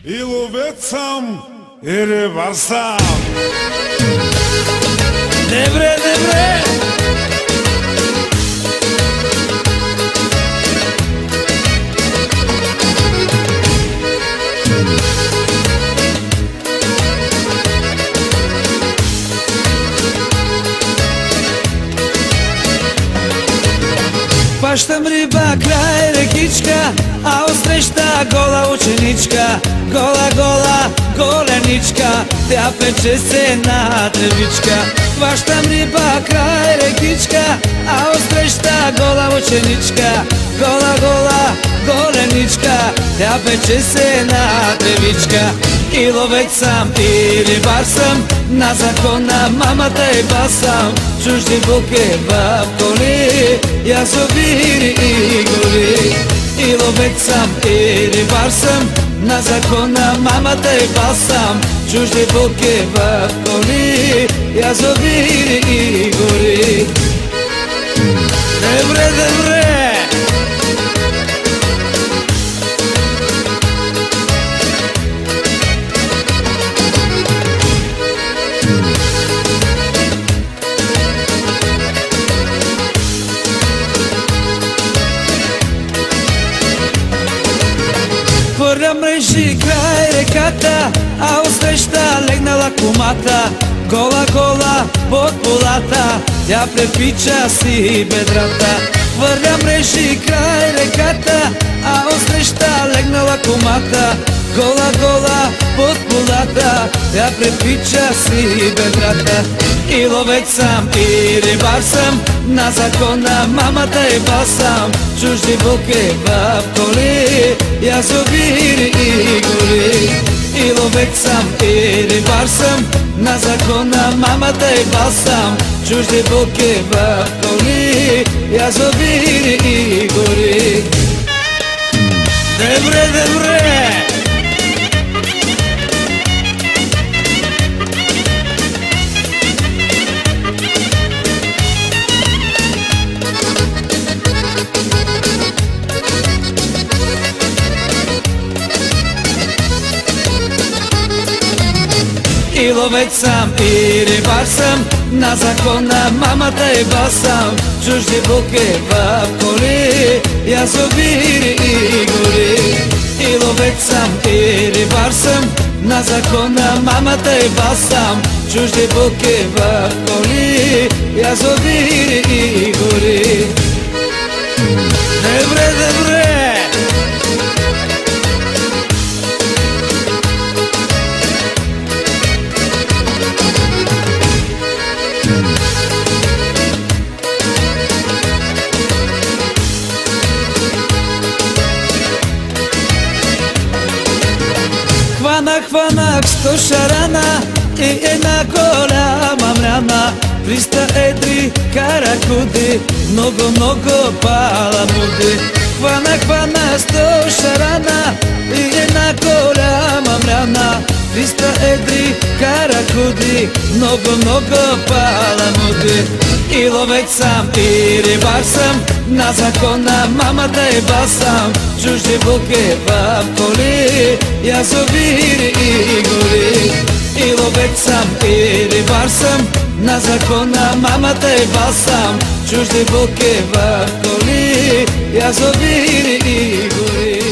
и ловец съм, и рибар съм. Добре, добре. Хващам риба край рекичка, а отсреща гола ученичка. Гола, гола, голеничка, тя пече се на тревичка. Хващам риба край рекичка, а отсреща гола ученичка. Гола, гола, голеничка, тя пече се на тревичка. И ловец съм, и рибар съм, на закона мамата и бас съм. Чужди булки в коли, язовири и гори. И ловец съм, и рибар съм, на закона мамата и бас съм. Чужди булки в коли, язовири и гори. Добре, добре. Хвърля мрежи край реката, а отсреща легнала кумата. Гола, гола под полата, тя препича си бедрата. Хвърля мрежи край реката, а отсреща легнала кумата. Гола, гола под полата, тя препича си бедрата. И ловец съм, и рибар съм, на закона мамата и бас съм. Чужди булки в коли, язовири и гори. И ловец съм, и рибар съм, на закона мамата и бас съм. Чужди булки в коли, язовири и гори. Добре, добре. И ловец съм, и рибар съм, на закона мамата и бас съм. Чужди булки в коли, язовири и гори. И ловец съм, и рибар съм, на закона мамата и бас съм. Чужди булки в коли, язовири и гори. Добре, добре. Хванах 100 шарана и една голяма мряна. 300 едри каракуди, много паламуди. Хванах 100 шарана и една голяма мряна. 300 едри каракуди, много паламуди. И ловец съм, и рибар съм, на закона мамата и бас съм. Чужди булки в коли, язовири и гори. И ловец съм, и рибар съм, на закона мамата и бас съм. Чужди булки в коли, язовири и гори.